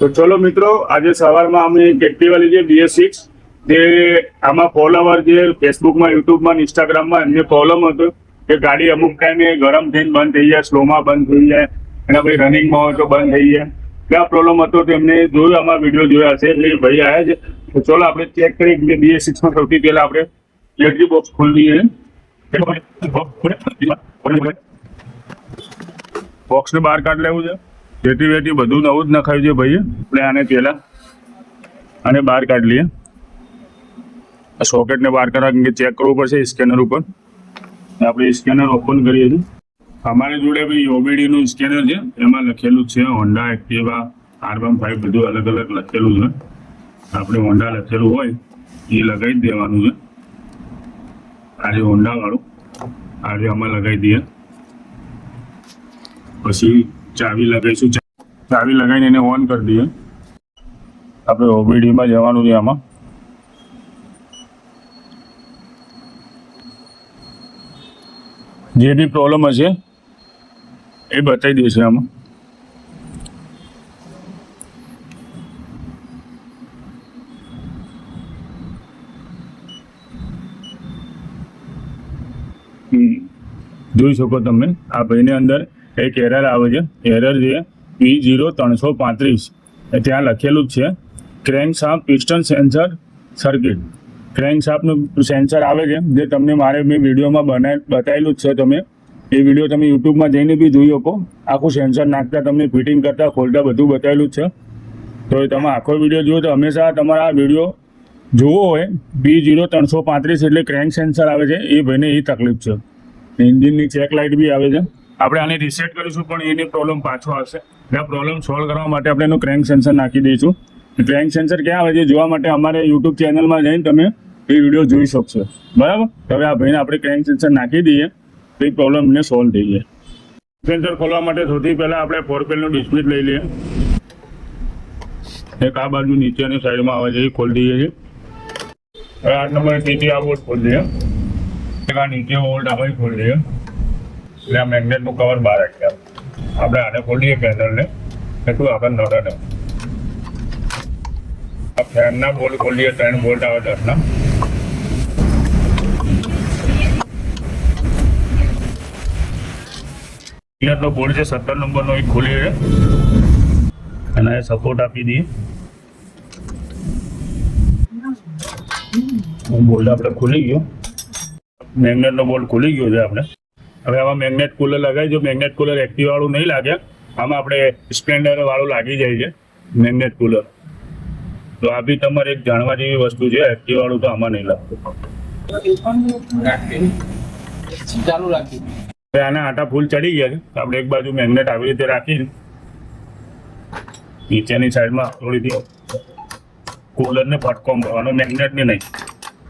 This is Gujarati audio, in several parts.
તો ચલો મિત્રો, આજે સવારમાં અમે એક એક્ટિવા લીધી BS6 જે આમાં ફોલોવર જે ફેસબુકમાં, યુટ્યુબમાં, ઇન્સ્ટાગ્રામમાં એમને પ્રોબ્લેમ હતો કે ગાડી અમુક ટાઈમે ગરમ થઈને બંધ થઈ જાય, સ્લોમાં બંધ થઈ જાય અને પછી રનિંગમાં હોય તો બંધ થઈ જાય. ક્યાં પ્રોબ્લેમ હતો તેમને જોયું, અમારા વિડીયો જોયા હશે એટલે ભાઈ આવ્યા છે. તો ચલો આપણે ચેક કરીએ કે BS6માં સૌથી પહેલા આપણે બેટરી બોક્સ ખોલીએ. બોક્સને બહાર કાઢી લેવું છે. બેટરી બધું નવું જ નખાયું છે ભાઈ. આપણે આને પહેલા આને બહાર કાઢી લઈએ. આ સોકેટને બહાર કાઢવા ચેક કરવું પડશે સ્કેનર ઉપર. આપણે સ્કેનર ઓપન કરીએ છીએ. અમારી જોડે ભાઈ OBDનું સ્કેનર છે, એમાં લખેલું છે હોન્ડા એક્ટિવા R15 બધું અલગ અલગ લખેલું છે. આપણે હોન્ડા લખેલું હોય એ લગાવી જ દેવાનું છે. આજે હોન્ડા વાળું આજે આમાં લગાવી દઈએ. પછી ચાવી લગાવીશું. ચાવી લગાવીને એને ઓન કરી દઈએ. આપણે OBDમાં જવાનું છે. આમાં જે બી પ્રોબ્લેમ હશે એ બતાવી દેશે. આમાં જોઈ શકો તમે આ ભાઈની અંદર એક એરર આવે છે. એરર છે P0335. ત્યાં લખેલું જ છે crankshaft piston sensor circuit. ક્રેન્ક શાફ્ટનું સેન્સર આવે છે જે તમને મેં વિડીયોમાં બતાવેલું જ છે. તમે એ વિડીયો તમે યુટ્યુબમાં જઈને બી જોઈ શકો. આખું સેન્સર નાખતા તમને ફિટિંગ કરતા ખોલતા બધું બતાવેલું જ છે. તો એ તમે આખો વિડીયો જુઓ તો હંમેશા તમારા આ વિડીયો જોવો હોય. P0335 એટલે ક્રેન્ક સેન્સર આવે છે. એ ભાઈને એ તકલીફ છે. એન્જિનની ચેક લાઇટ બી આવે છે. આપણે આને રિસેટ કરીશું પણ એની પ્રોબ્લેમ પાછો આવશે. એટલે આ પ્રોબ્લેમ સોલ્વ કરવા માટે આપણે એનું ક્રેન્ક સેન્સર નાખી દઈશું. ક્રેન્ક સેન્સર ક્યાં આવે છે જોવા માટે અમારે યુટ્યુબ ચેનલમાં જઈને તમે એ વિડીયો જોઈ શકશો. બરાબર. હવે આ ભાઈને આપણે ક્રેન્ક સેન્સર નાખી દઈએ તો એ પ્રોબ્લેમને સોલ્વ થઈ જાય. સેન્સર ખોલવા માટે સૌથી પહેલાં આપણે 4 ડિસ્પ્લે લઈ લઈએ. એક આ બાજુ નીચેની સાઈડમાં આવે છે એ ખોલી દઈએ છીએ. હવે 8 નંબર સીધી આ બોર્ડ ખોલી દઈએ. એક આ નીચે વોલ્ટ આવે ખોલી દઈએ. એટલે આ મેગ્નેટનું કવર બહાર આવી ગયા. આપણે આને ખોલીએ પેનલને એટલું આગળ નડે ને. આ ફેનના બોલ્ટ ખોલીએ. 3 બોલ્ટ આવે 10ના. અહીંયાનો બોર્ડ છે 17 નંબરનો એક ખોલીએ અને સપોર્ટ આપી દઈએ. બોલ્ટ આપણે ખુલી ગયો. મેગ્નેટનો બોલ્ટ ખુલી ગયો છે આપણે. હવે આમાં મેગ્નેટ કુલર લગાવી. જો મેગ્નેટ કુલર એક્ટિવ વાળું નહીં લાગે, આમાં આપણે સ્પ્લેન્ડર વાળું લાગી જાય છે મેગ્નેટ કુલર. તો આ બી તમારે એક જાણવા જેવી વસ્તુ છે. એક્ટિવ વાળું તો આમાં નહીં લાગતું. ચાલુ રાખી. હવે આના આટા ફૂલ ચડી ગયા છે. આપણે એક બાજુ મેગ્નેટ આવી રીતે રાખી નીચેની સાઈડમાં થોડીથી કુલરને ફટકો મારવાનો, મેગ્નેટને નહીં.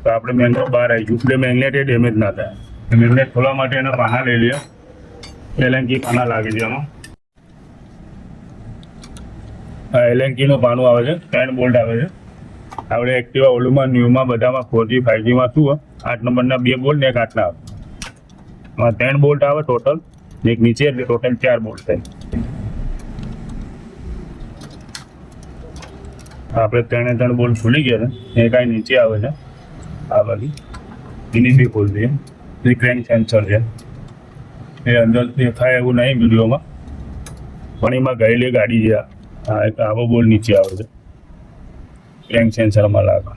તો આપણે મેગ્નેટ બહાર આવીશું એટલે મેગ્નેટ એ ડેમેજ ના થાય. મેગ્નેટ ખોલવા માટે એના પાના લઈ લઈએ. એલેન્કી પાના લાગે છે એમાં. આ એલેન્કીનું પાનું આવે છે. 3 બોલ્ટ આવે છે. આપણે એક્ટિવા ઓલુમાં, ન્યૂમાં, બધામાં 4G 5Gમાં શું હોય 8 નંબરના 2 બોલ્ટ ને એક 8ના આવે. આમાં 3 બોલ્ટ આવે ટોટલ. એક નીચે એટલે ટોટલ 4 બોલ્ટ થાય. આપણે 3 બોલ્ટ ખુલી ગયા છે. એક આ નીચે આવે છે આ બાજુ. એની બી ખોલી દઈએ. એ ક્રેન્ક સેન્સર છે. એ અંદર દેખાય એવું નહીં વિડીયોમાં, પણ એમાં ગયેલી ગાડી છે. હા, એક આવો બોલ નીચે આવે છે. ક્રેન્ક સેન્સરમાં લાગે.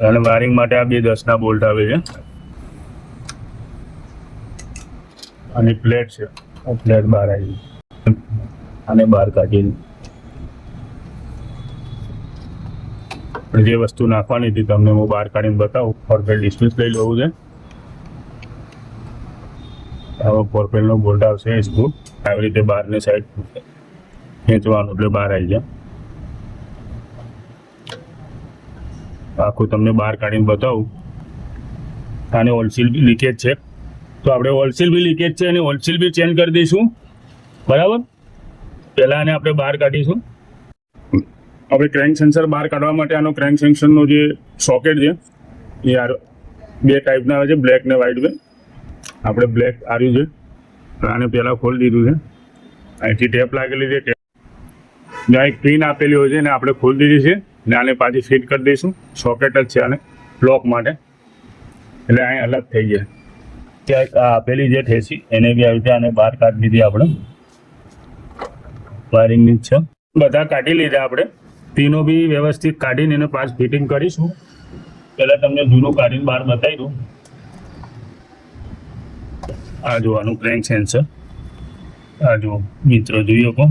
અને વાયરિંગ માટે આ 2 10ના બોલ્ટ આવે છે. અને પ્લેટ છે. પ્લેટ બહાર આવી. આને બહાર કાઢી જે વસ્તુ નાખવાની હતી તમને હું બહાર કાઢીને બતાવું. 4 ડિસ્પ્લે લઈ લેવું છે. આવો 4 બોલ્ટ આવશે. સ્ક્રૂ આવી રીતે બહારની સાઈડ ખેંચવાનું એટલે બહાર આવી જાય. આખું તમને બહાર કાઢીને બતાવું. આને ઓઇલ બી લીકેજ છે તો આપણે ઓઇલ બી લીકેજ છે અને ઓઇલ બી ચેન્જ કરી દઈશું. બરાબર. પહેલાં આને આપણે બહાર કાઢીશું. આપણે ક્રેન્ક સેન્સર બહાર કાઢવા માટે આનો ક્રેન્ક સેન્સરનો જે સોકેટ છે એ 2 ટાઈપના આવે છે, બ્લેક ને વ્હાઇટ. આપણે બ્લેક આવ્યું છે. આને પહેલાં ખોલી દીધું છે. અહીંથી ટેપ લાગેલી છે. જ્યાં એક પિન આપેલી હોય છે ને આપણે ખોલી દીધી છે ને આને પાછી ફિટ કરી દઈશું. સોકેટ જ છે આને લોક માટે, એટલે અહીં અલગ થઈ જાય. ત્યાં એક આ આપેલી જે ઠેસી એને બી આવી રીતે આને બહાર કાઢી દીધી આપણે. વાયરિંગની જ છે. બધા કાઢી લીધા આપણે. પિનો બી વ્યવસ્થિત કાઢીને એને પાછ ફિટિંગ કરીશું. પહેલાં તમને જૂનું કાઢીને બહાર બતાવી દઉં. આ જોવાનું ક્રેન્ક સેન્સર, આ જુઓ મિત્રો જોઈ શકો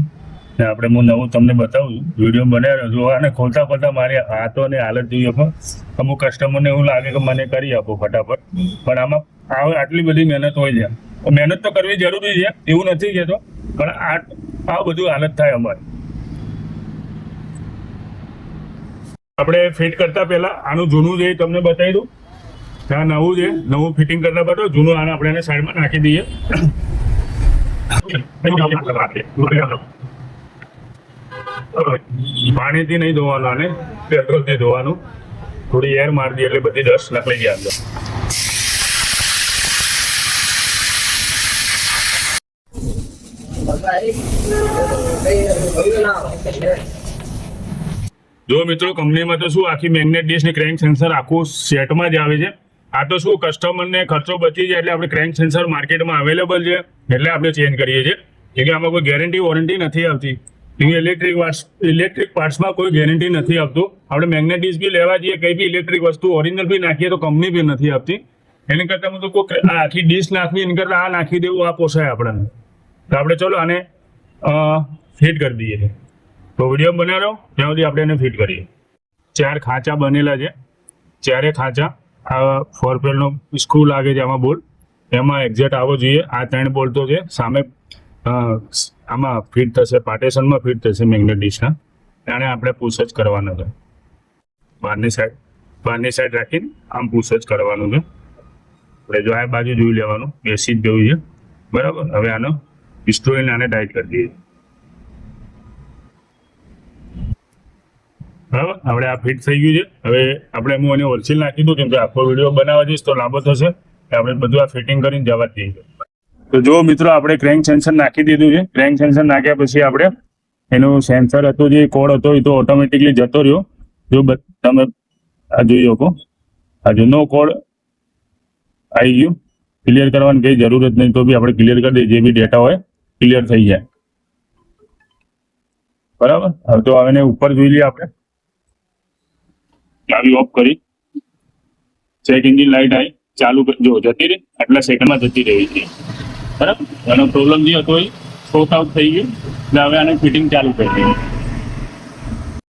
ને. આપણે હું નવું તમને બતાવું છું, વિડીયો બનાવ્યો જો. આને ખોલતા ખોલતા મારી હાથોને હાલત જોઈ શકો. અમુક કસ્ટમરને એવું લાગે કે મને કરી આપો ફટાફટ, પણ આમાં આટલી બધી મહેનત હોય છે. મહેનત તો કરવી જરૂરી છે, એવું નથી કહેતો, પણ આ બધું હાલત થાય અમારી. આપણે ફિટ કરતા પહેલા આનું જૂનું જે તમને બતાવી દઉં. આ નવું છે, નવું ફિટિંગ કરતા બતાવો. જૂનું આને આપણે એને સાઈડમાં નાખી દઈએ. પાણીથી નહીં ધોવાનું, આને પેટ્રોલથી ધોવાનું. થોડી એર મારી દઈએ એટલે બધી ડસ્ટ નીકળી જાય અંદર. જો મિત્રો, કંપનીમાં તો શું આખી મેગ્નેટ ડિસ્ક ને ક્રેન્ક સેન્સર આખું સેટમાં જ આવે છે. આ તો શું કસ્ટમરને ખર્ચો બચી જાય એટલે આપણે ક્રેન્ક સેન્સર માર્કેટમાં અવેલેબલ છે એટલે આપણે ચેન્જ કરીએ છીએ. કેમ કે આમાં કોઈ ગેરંટી વોરંટી નથી આવતી. ઇલેક્ટ્રિક પાર્ટ્સમાં કોઈ ગેરંટી નથી આપતું. આપણે મેગ્નેટ ડિસ્ક બી લેવા જઈએ, કંઈ બી ઇલેક્ટ્રિક વસ્તુ ઓરિજિનલ બી નાખીએ તો કંપની બી નથી આપતી. એની કરતાં હું તો કોઈ આખી ડિસ્ક નાખવી એની કરતાં આ નાખી દેવું, આ પોસાય આપણને. તો આપણે ચલો આને ફિટ કરી દઈએ. તો વિડીયો બનાવ્યો ત્યાં સુધી આપણે એને ફિટ કરીએ. 4 ખાંચા બનેલા છે. 4 ખાંચા આ 4 પેલનો સ્ક્રૂ લાગે છે આમાં બોલ્ટ, એમાં એક્ઝેક્ટ આવવો જોઈએ. આ 3 બોલ્ટો છે સામે આમાં ફિટ થશે, પાર્ટેશનમાં ફિટ થશે મેગ્નેટ ડિસ્કના. આને આપણે પુશ જ કરવાના છે. બહારની સાઈડ રાખીને આમ પુશ જ કરવાનું છે. આપણે જો આ બાજુ જોઈ લેવાનું, બેસી જ ગયું છે બરાબર. હવે આનો સ્ક્રૂને આને ટાઈટ કરી દઈએ બરાબર. આપણે આ ફિટ થઈ ગયું છે. હવે આપણે હું એને ઓરસીલ નાખી દઉં, કેમ કે આખો વિડીયો બનાવવા જઈશ તો લાંબો થશે. આપણે બધું આ ફિટિંગ કરીને જવા જ દઈએ. તો જો મિત્રો, આપણે ક્રેન્ક સેન્સર નાખી દીધું છે. ક્રેન્ક સેન્સર નાખ્યા પછી આપણે એનું સેન્સર હતું, જે કોડ હતો એ તો ઓટોમેટિકલી જતો રહ્યો. જો તમે આ જોઈ શકો, આ જૂનો કોડ આવી ગયો. ક્લિયર કરવાની કંઈ જરૂરત નહીં, તો બી આપણે ક્લિયર કરી દઈએ. જે બી ડેટા હોય ક્લિયર થઈ જાય બરાબર. હવે તો હવે ઉપર જોઈ લઈએ આપણે. ચાવી ઓફ કરી, ચેક એન્જિન લાઇટ આવી, ચાલુ જો જતી રહી, આટલા સેકન્ડમાં જતી રહી છે બરાબર. એનો પ્રોબ્લેમ જે હતો એ સોર્ટ આઉટ થઈ ગયો. એટલે હવે આને ફિટિંગ ચાલુ કરી દઈએ.